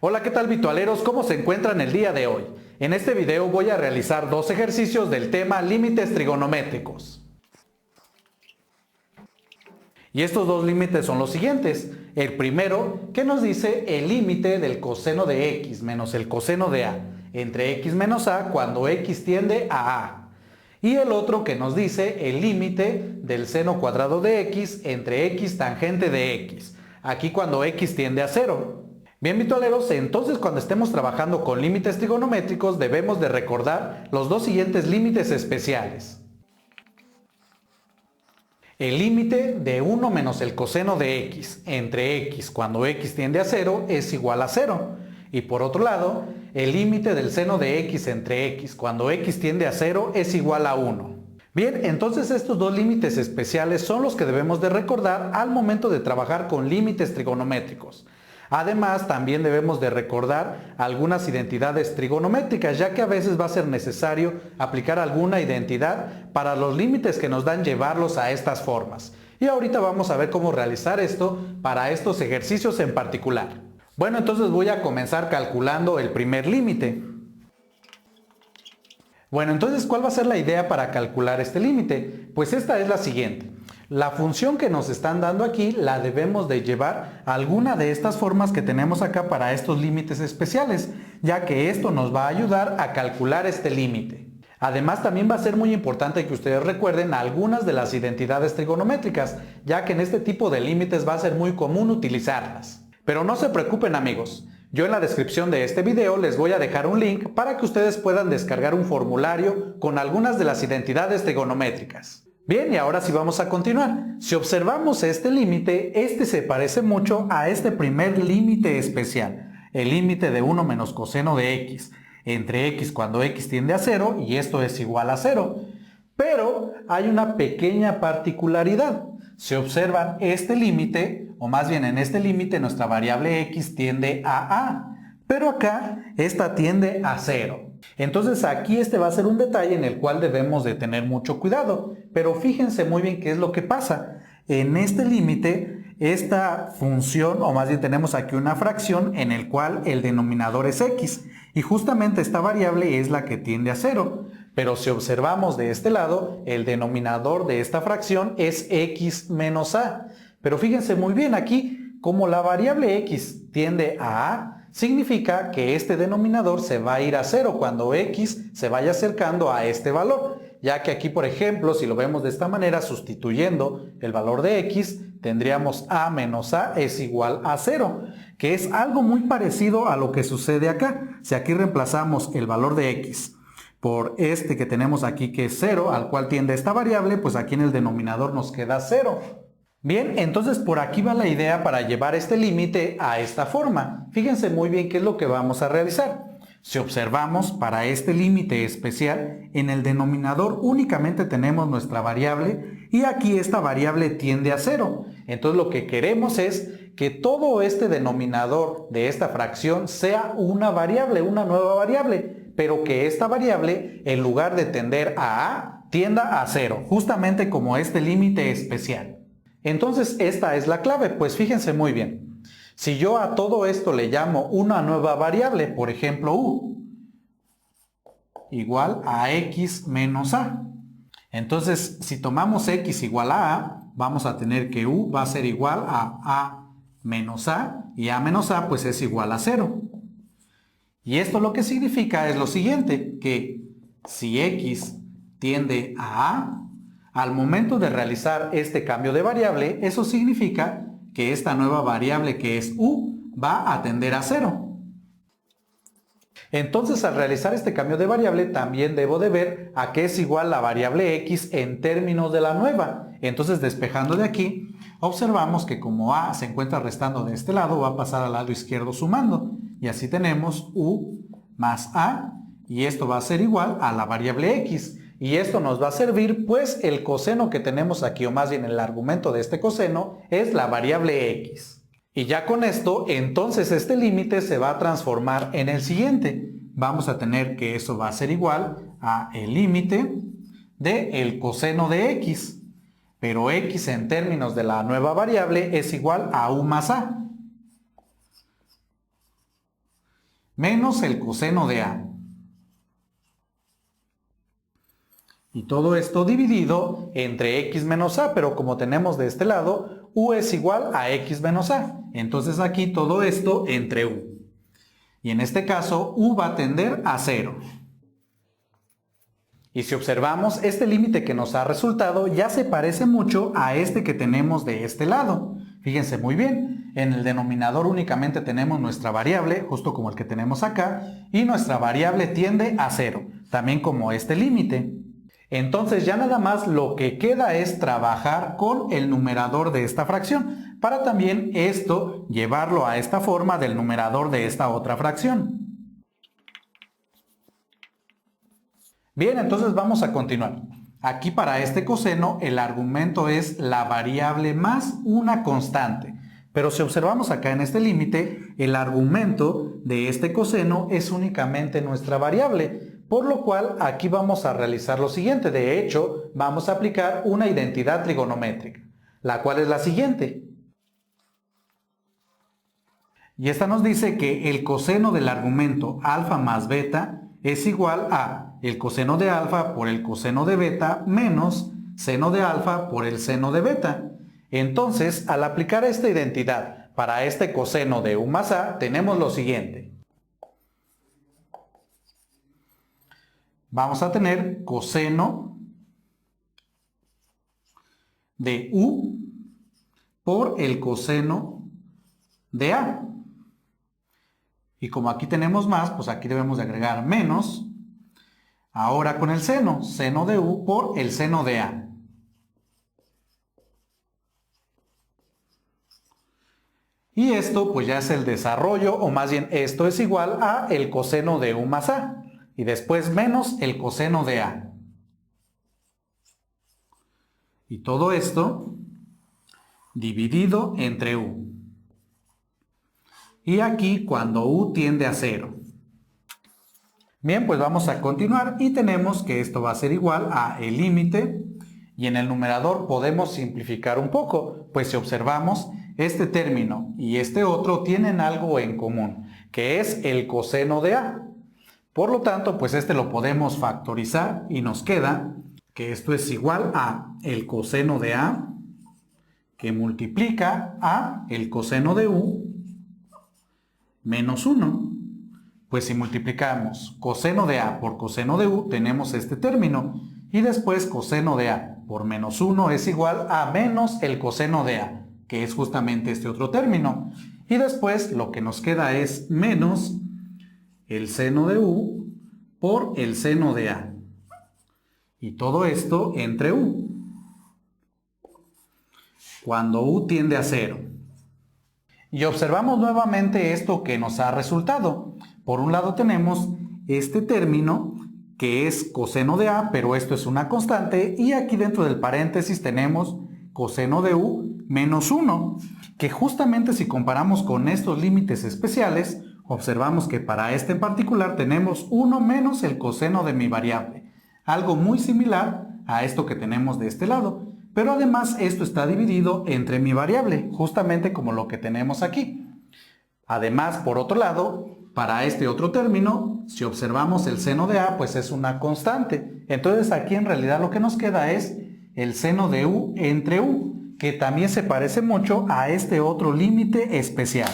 Hola, ¿qué tal virtualeros? ¿Cómo se encuentran el día de hoy? En este video voy a realizar dos ejercicios del tema límites trigonométricos. Y estos dos límites son los siguientes. El primero, que nos dice el límite del coseno de x menos el coseno de a entre x menos a cuando x tiende a a. Y el otro que nos dice el límite del seno cuadrado de x entre x tangente de x, aquí cuando x tiende a 0. Bien virtualeros, entonces cuando estemos trabajando con límites trigonométricos debemos de recordar los dos siguientes límites especiales. El límite de 1 menos el coseno de x entre x cuando x tiende a 0 es igual a 0. Y por otro lado, el límite del seno de x entre x cuando x tiende a 0 es igual a 1. Bien, entonces estos dos límites especiales son los que debemos de recordar al momento de trabajar con límites trigonométricos. Además, también debemos de recordar algunas identidades trigonométricas, ya que a veces va a ser necesario aplicar alguna identidad para los límites que nos dan llevarlos a estas formas. Y ahorita vamos a ver cómo realizar esto para estos ejercicios en particular. Bueno, entonces voy a comenzar calculando el primer límite. Bueno, entonces, ¿cuál va a ser la idea para calcular este límite? Pues esta es la siguiente. La función que nos están dando aquí la debemos de llevar a alguna de estas formas que tenemos acá para estos límites especiales, ya que esto nos va a ayudar a calcular este límite. Además, también va a ser muy importante que ustedes recuerden algunas de las identidades trigonométricas, ya que en este tipo de límites va a ser muy común utilizarlas. Pero no se preocupen, amigos. Yo en la descripción de este video les voy a dejar un link para que ustedes puedan descargar un formulario con algunas de las identidades trigonométricas. Bien, y ahora sí vamos a continuar. Si observamos este límite, este se parece mucho a este primer límite especial, el límite de 1 menos coseno de x entre x cuando x tiende a 0 y esto es igual a 0. Pero hay una pequeña particularidad. Si observan este límite, o más bien en este límite nuestra variable x tiende a a, pero acá esta tiende a 0. Entonces aquí este va a ser un detalle en el cual debemos de tener mucho cuidado, pero fíjense muy bien qué es lo que pasa. En este límite, esta función, o más bien tenemos aquí una fracción en el cual el denominador es x, y justamente esta variable es la que tiende a 0. Pero si observamos de este lado, el denominador de esta fracción es x menos a. Pero fíjense muy bien aquí, como la variable x tiende a a, significa que este denominador se va a ir a 0 cuando x se vaya acercando a este valor, ya que aquí, por ejemplo, si lo vemos de esta manera, sustituyendo el valor de x, tendríamos a menos a es igual a 0, que es algo muy parecido a lo que sucede acá. Si aquí reemplazamos el valor de x por este que tenemos aquí que es 0, al cual tiende esta variable, pues aquí en el denominador nos queda 0. Bien, entonces por aquí va la idea para llevar este límite a esta forma. Fíjense muy bien qué es lo que vamos a realizar. Si observamos para este límite especial, en el denominador únicamente tenemos nuestra variable y aquí esta variable tiende a 0. Entonces lo que queremos es que todo este denominador de esta fracción sea una variable, una nueva variable, pero que esta variable en lugar de tender a a, tienda a 0, justamente como este límite especial. Entonces esta es la clave, pues fíjense muy bien. Si yo a todo esto le llamo una nueva variable, por ejemplo u, igual a x menos a. Entonces si tomamos x igual a, vamos a tener que u va a ser igual a menos a, y a menos a pues es igual a 0. Y esto lo que significa es lo siguiente, que si x tiende a a, al momento de realizar este cambio de variable, eso significa que esta nueva variable que es u va a tender a 0. Entonces al realizar este cambio de variable también debo de ver a qué es igual la variable x en términos de la nueva. Entonces despejando de aquí, observamos que como a se encuentra restando de este lado, va a pasar al lado izquierdo sumando. Y así tenemos u más a, y esto va a ser igual a la variable x. Y esto nos va a servir, pues el coseno que tenemos aquí, o más bien el argumento de este coseno, es la variable x. Y ya con esto, entonces este límite se va a transformar en el siguiente. Vamos a tener que eso va a ser igual a el límite del coseno de x. Pero x en términos de la nueva variable es igual a u más a. menos el coseno de A. Y todo esto dividido entre x menos a, pero como tenemos de este lado, u es igual a x menos a. Entonces aquí todo esto entre u. Y en este caso, u va a tender a 0. Y si observamos, este límite que nos ha resultado ya se parece mucho a este que tenemos de este lado. Fíjense muy bien, en el denominador únicamente tenemos nuestra variable, justo como el que tenemos acá, y nuestra variable tiende a 0, también como este límite. Entonces ya nada más lo que queda es trabajar con el numerador de esta fracción, para también esto llevarlo a esta forma del numerador de esta otra fracción. Bien, entonces vamos a continuar. Aquí para este coseno el argumento es la variable más una constante. Pero si observamos acá en este límite, el argumento de este coseno es únicamente nuestra variable. Por lo cual aquí vamos a realizar lo siguiente. De hecho, vamos a aplicar una identidad trigonométrica, la cual es la siguiente. Y esta nos dice que el coseno del argumento alfa más beta es igual a el coseno de alfa por el coseno de beta menos seno de alfa por el seno de beta. Entonces, al aplicar esta identidad para este coseno de u más a, tenemos lo siguiente. Vamos a tener coseno de u por el coseno de a. Y como aquí tenemos más, pues aquí debemos de agregar menos. Ahora con el seno, seno de u por el seno de a. Y esto pues ya es el desarrollo, o más bien esto es igual a el coseno de u más a. Y después menos el coseno de a. Y todo esto dividido entre u. Y aquí cuando u tiende a 0. Bien, pues vamos a continuar y tenemos que esto va a ser igual a el límite. Y en el numerador podemos simplificar un poco, pues si observamos, este término y este otro tienen algo en común, que es el coseno de a. Por lo tanto, pues este lo podemos factorizar y nos queda que esto es igual a el coseno de a que multiplica a el coseno de u menos 1. Pues si multiplicamos coseno de a por coseno de u tenemos este término y después coseno de a por menos 1 es igual a menos el coseno de a, que es justamente este otro término. Y después lo que nos queda es menos el seno de u por el seno de a. Y todo esto entre u. Cuando u tiende a 0. Y observamos nuevamente esto que nos ha resultado. Por un lado tenemos este término que es coseno de a, pero esto es una constante. Y aquí dentro del paréntesis tenemos coseno de u menos 1. Que justamente si comparamos con estos límites especiales, observamos que para este en particular tenemos 1 menos el coseno de mi variable. Algo muy similar a esto que tenemos de este lado. Pero además esto está dividido entre mi variable, justamente como lo que tenemos aquí. Además, por otro lado, para este otro término, si observamos el seno de a, pues es una constante. Entonces aquí en realidad lo que nos queda es el seno de u entre u, que también se parece mucho a este otro límite especial.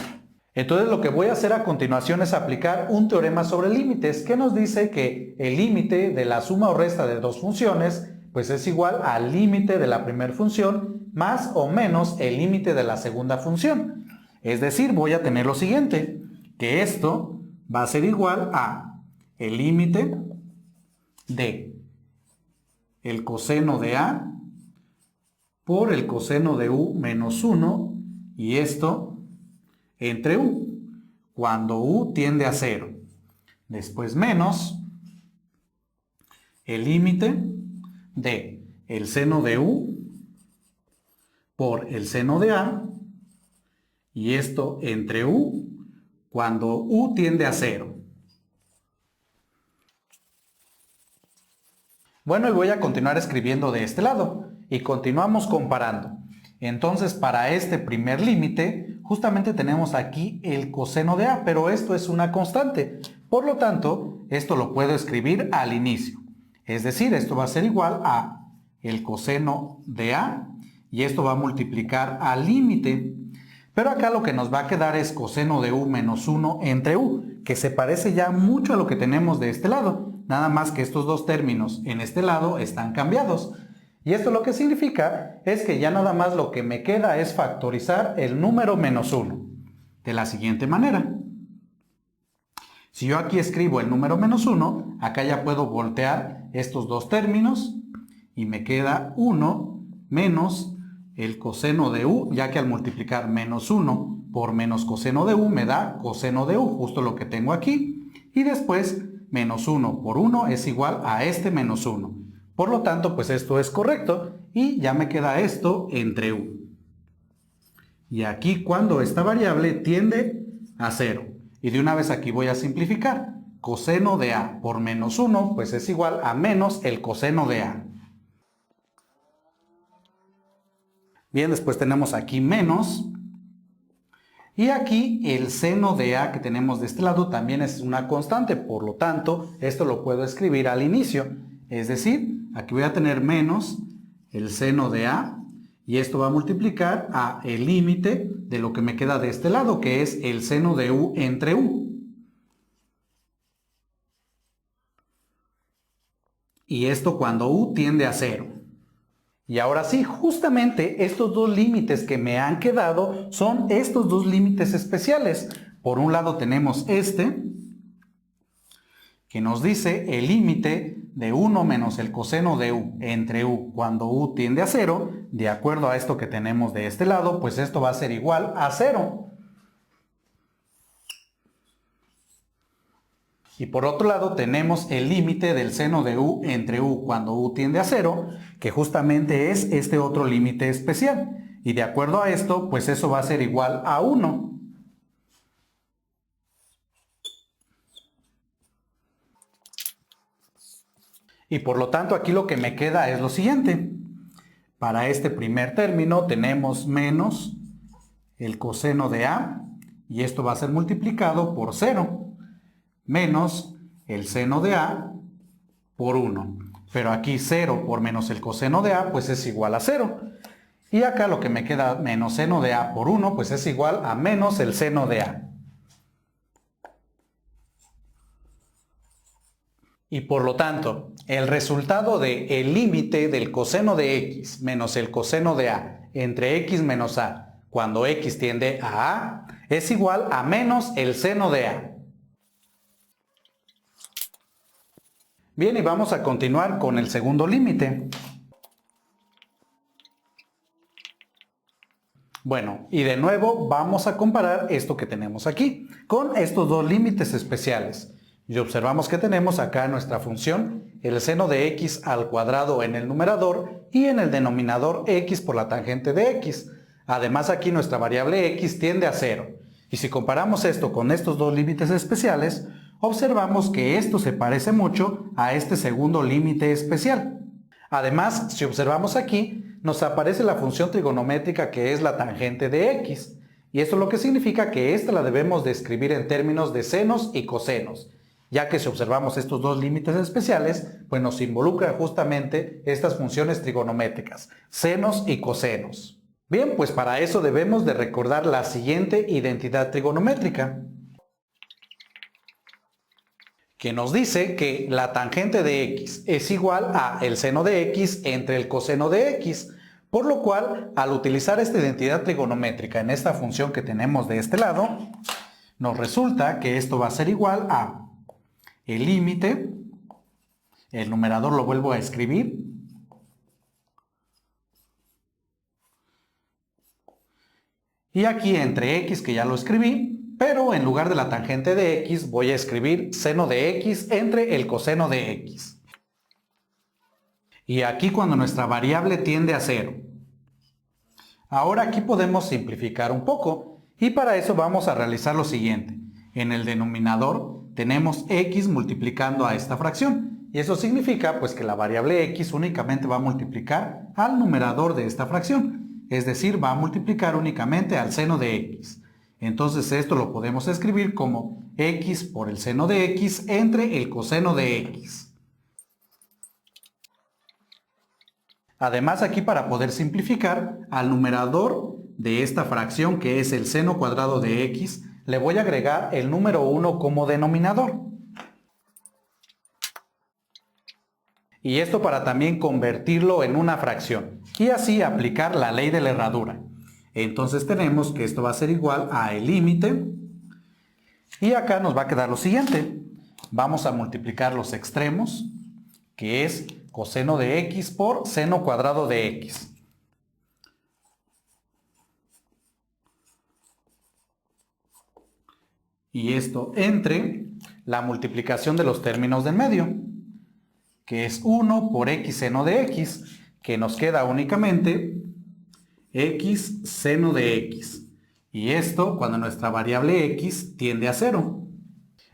Entonces lo que voy a hacer a continuación es aplicar un teorema sobre límites que nos dice que el límite de la suma o resta de dos funciones pues es igual al límite de la primera función más o menos el límite de la segunda función. Es decir, voy a tener lo siguiente, que esto va a ser igual a el límite de el coseno de a por el coseno de u menos 1 y esto entre u, cuando u tiende a 0. Después menos el límite de el seno de u por el seno de a y esto entre u cuando u tiende a 0. Bueno, y voy a continuar escribiendo de este lado y continuamos comparando. Entonces para este primer límite justamente tenemos aquí el coseno de A, pero esto es una constante. Por lo tanto, esto lo puedo escribir al inicio. Es decir, esto va a ser igual a el coseno de A y esto va a multiplicar al límite. Pero acá lo que nos va a quedar es coseno de U menos 1 entre U, que se parece ya mucho a lo que tenemos de este lado. Nada más que estos dos términos en este lado están cambiados. Y esto lo que significa es que ya nada más lo que me queda es factorizar el número menos 1. De la siguiente manera. Si yo aquí escribo el número menos 1, acá ya puedo voltear estos dos términos y me queda 1 menos el coseno de U, ya que al multiplicar menos 1 por menos coseno de U me da coseno de U, justo lo que tengo aquí. Y después menos 1 por 1 es igual a este menos 1. Por lo tanto, pues esto es correcto y ya me queda esto entre U. Y aquí cuando esta variable tiende a 0. Y de una vez aquí voy a simplificar. Coseno de A por menos 1 pues es igual a menos el coseno de A. Bien, después tenemos aquí menos. Y aquí el seno de A que tenemos de este lado también es una constante. Por lo tanto, esto lo puedo escribir al inicio. Es decir, aquí voy a tener menos el seno de A. Y esto va a multiplicar a el límite de lo que me queda de este lado, que es el seno de U entre U. Y esto cuando U tiende a 0. Y ahora sí, justamente estos dos límites que me han quedado son estos dos límites especiales. Por un lado tenemos este, que nos dice el límite de 1 menos el coseno de U entre U cuando U tiende a 0, de acuerdo a esto que tenemos de este lado, pues esto va a ser igual a 0. Y por otro lado tenemos el límite del seno de U entre U cuando U tiende a 0, que justamente es este otro límite especial. Y de acuerdo a esto, pues eso va a ser igual a 1. Y por lo tanto aquí lo que me queda es lo siguiente. Para este primer término tenemos menos el coseno de A, y esto va a ser multiplicado por 0. Menos el seno de A por 1. Pero aquí 0 por menos el coseno de A pues es igual a 0. Y acá lo que me queda menos seno de A por 1 pues es igual a menos el seno de A. Y por lo tanto, el resultado de el límite del coseno de X menos el coseno de A entre X menos A cuando X tiende a A es igual a menos el seno de A. Bien, y vamos a continuar con el segundo límite. Bueno, y de nuevo vamos a comparar esto que tenemos aquí con estos dos límites especiales. Y observamos que tenemos acá nuestra función, el seno de x al cuadrado en el numerador y en el denominador x por la tangente de x. Además aquí nuestra variable x tiende a 0. Y si comparamos esto con estos dos límites especiales, observamos que esto se parece mucho a este segundo límite especial. Además, si observamos aquí, nos aparece la función trigonométrica que es la tangente de x. Y esto lo que significa que esta la debemos de escribir en términos de senos y cosenos, ya que si observamos estos dos límites especiales, pues nos involucran justamente estas funciones trigonométricas, senos y cosenos. Bien, pues para eso debemos de recordar la siguiente identidad trigonométrica, que nos dice que la tangente de x es igual a el seno de x entre el coseno de x, por lo cual, al utilizar esta identidad trigonométrica en esta función que tenemos de este lado, nos resulta que esto va a ser igual a el límite, el numerador lo vuelvo a escribir, y aquí entre x, que ya lo escribí, pero en lugar de la tangente de x voy a escribir seno de x entre el coseno de x. Y aquí cuando nuestra variable tiende a 0. Ahora aquí podemos simplificar un poco y para eso vamos a realizar lo siguiente. En el denominador tenemos x multiplicando a esta fracción. Y eso significa pues que la variable x únicamente va a multiplicar al numerador de esta fracción. es decir, va a multiplicar únicamente al seno de x. Entonces esto lo podemos escribir como x por el seno de x entre el coseno de x. Además, aquí para poder simplificar, al numerador de esta fracción, que es el seno cuadrado de x, le voy a agregar el número 1 como denominador. Y esto para también convertirlo en una fracción y así aplicar la ley de la herradura. Entonces tenemos que esto va a ser igual a el límite y acá nos va a quedar lo siguiente. Vamos a multiplicar los extremos, que es coseno de x por seno cuadrado de x. Y esto entre la multiplicación de los términos del medio, que es 1 por x seno de x, que nos queda únicamente x seno de x. Y esto cuando nuestra variable x tiende a 0.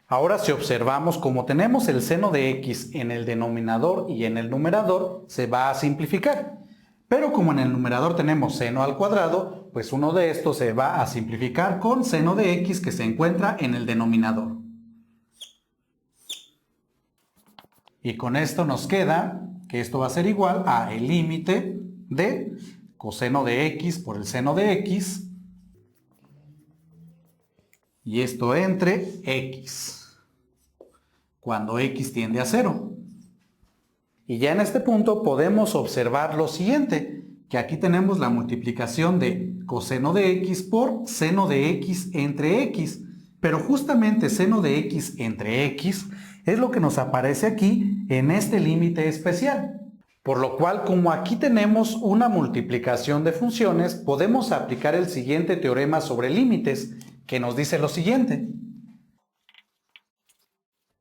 Ahora si observamos, como tenemos el seno de x en el denominador y en el numerador, se va a simplificar. Pero como en el numerador tenemos seno al cuadrado, pues uno de estos se va a simplificar con seno de x que se encuentra en el denominador. Y con esto nos queda que esto va a ser igual a el límite de coseno de x por el seno de x. Y esto entre x, cuando x tiende a 0. Y ya en este punto podemos observar lo siguiente, que aquí tenemos la multiplicación de coseno de x por seno de x entre x. Pero justamente seno de x entre x es lo que nos aparece aquí en este límite especial. Por lo cual, como aquí tenemos una multiplicación de funciones, podemos aplicar el siguiente teorema sobre límites, que nos dice lo siguiente.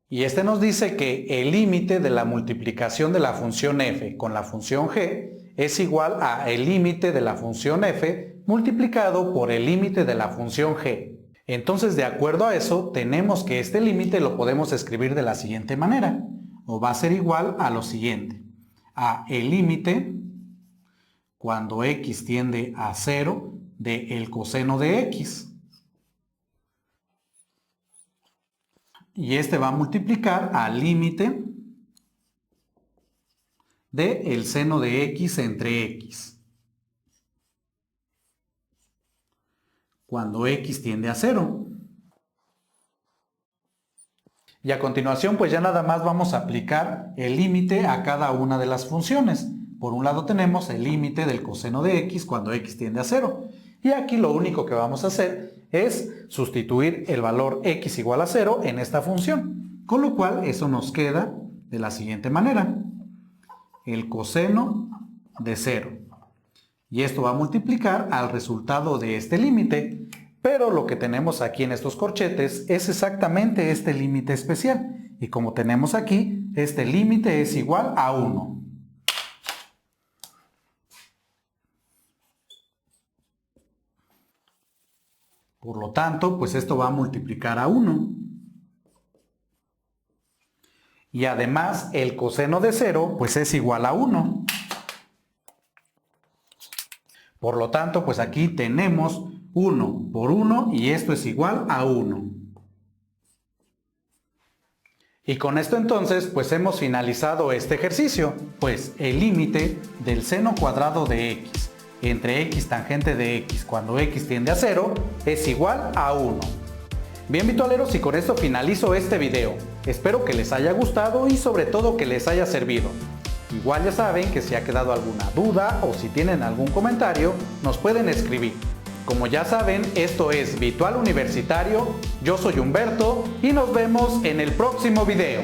Y este nos dice que el límite de la multiplicación de la función f con la función g es igual a el límite de la función f multiplicado por el límite de la función g. Entonces, de acuerdo a eso, tenemos que este límite lo podemos escribir de la siguiente manera, o va a ser igual a lo siguiente, a el límite cuando x tiende a 0 de el coseno de x. Y este va a multiplicar al límite de el seno de x entre x, cuando x tiende a 0. Y a continuación, pues ya nada más vamos a aplicar el límite a cada una de las funciones. Por un lado tenemos el límite del coseno de x cuando x tiende a 0. Y aquí lo único que vamos a hacer es sustituir el valor x igual a 0 en esta función. Con lo cual eso nos queda de la siguiente manera. El coseno de 0. Y esto va a multiplicar al resultado de este límite. Pero lo que tenemos aquí en estos corchetes es exactamente este límite especial. Y como tenemos aquí, este límite es igual a 1. Por lo tanto, pues esto va a multiplicar a 1. Y además, el coseno de 0, pues es igual a 1. Por lo tanto, pues aquí tenemos 1 por 1 y esto es igual a 1. Y con esto entonces, pues hemos finalizado este ejercicio, pues el límite del seno cuadrado de x entre x tangente de x cuando x tiende a 0 es igual a 1. Bien, vitualeros, y con esto finalizo este video. Espero que les haya gustado y sobre todo que les haya servido. Igual ya saben que si ha quedado alguna duda o si tienen algún comentario, nos pueden escribir. Como ya saben, esto es Vitual Universitario, yo soy Humberto y nos vemos en el próximo video.